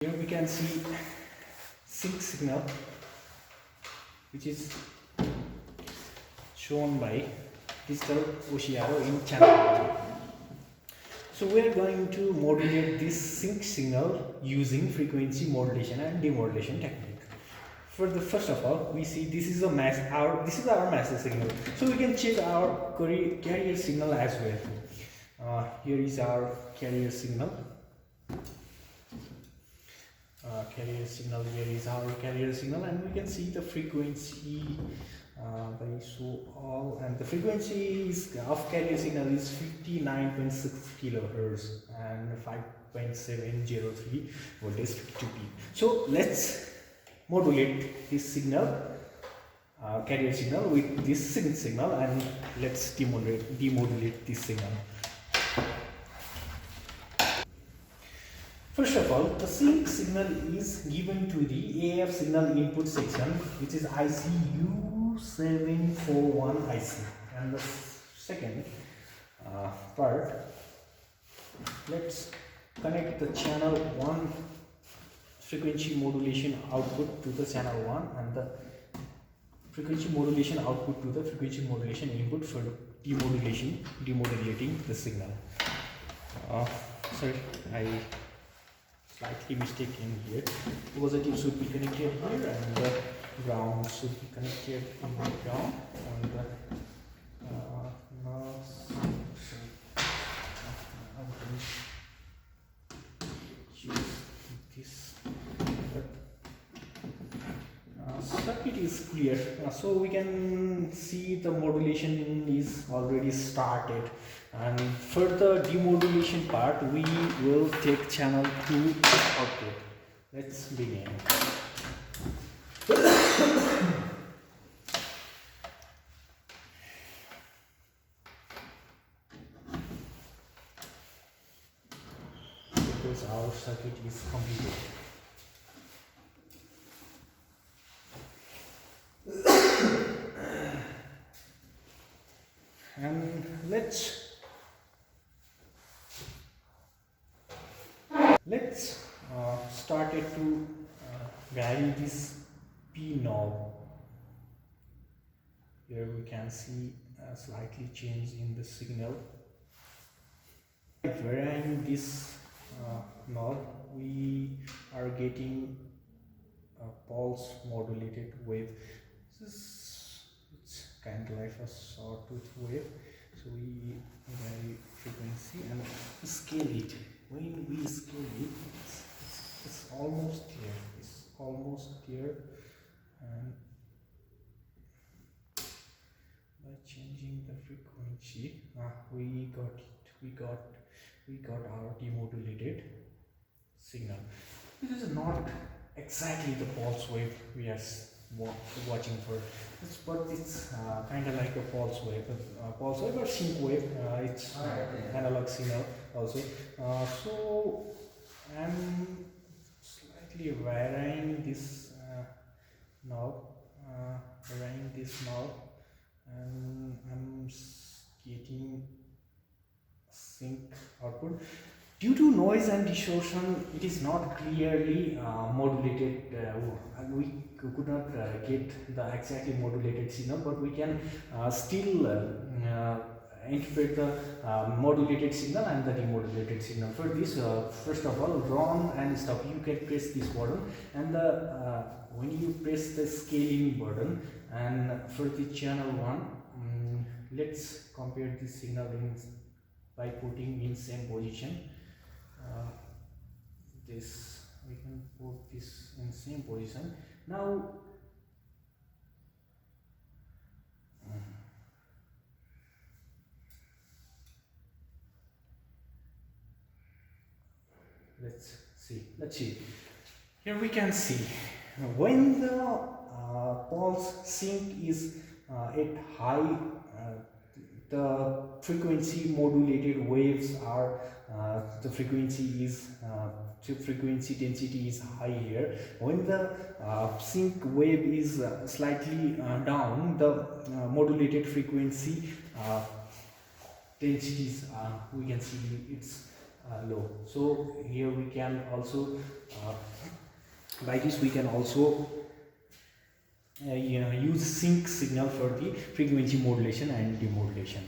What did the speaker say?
Here we can see sync signal, which is shown by digital oscillator in channel. So we are going to modulate this sync signal using frequency modulation and demodulation technique. First of all, we see this is our master signal. So we can check our carrier signal as well. Here is our carrier signal. Here is our carrier signal, and we can see the frequency and the frequency of carrier signal is 59.6 kilohertz and 5.703 voltage to peak. So let's modulate this signal, carrier signal, with this sync signal, and let's demodulate this signal. First of all, the sync signal is given to the AF signal input section, which is IC U741 IC. And the second part, let's connect the channel 1 frequency modulation output to the channel 1 and the frequency modulation output to the frequency modulation input for demodulating the signal. Sorry, I slightly mistake in here. Positive should be connected here, and the ground should be connected in the ground, and the circuit is clear. So we can see the modulation is already started, and for the demodulation part we will take channel 2 output. Let's begin. Because our circuit is completed. And let's start it to vary this P knob. Here we can see a slightly change in the signal. Varying this knob, we are getting a pulse modulated wave. It's kind of like a sawtooth wave. So we vary frequency and scale it. When we scale it, it's almost clear. It's almost clear, and by changing the frequency, we got our demodulated signal. This is not exactly the pulse wave we are watching for, but it's kind of like a pulse wave or sync wave. It's analog signal also. So I'm slightly varying this knob, and I'm getting sync output. Due to noise and distortion, it is not clearly modulated. We could not get the exactly modulated signal, but we can still interpret the modulated signal and the demodulated signal. For this, first of all, run and stop. You can press this button, and when you press the scaling button, and for the channel 1, let's compare this signal by putting in same position. We can put this in same position. Now let's see. Here we can see when the pulse sync is at high, the frequency modulated waves are the frequency density is high here. When the sync wave is slightly down, the modulated frequency densities, we can see it's low. So here we can also by this we can also use sync signal for the frequency modulation and demodulation.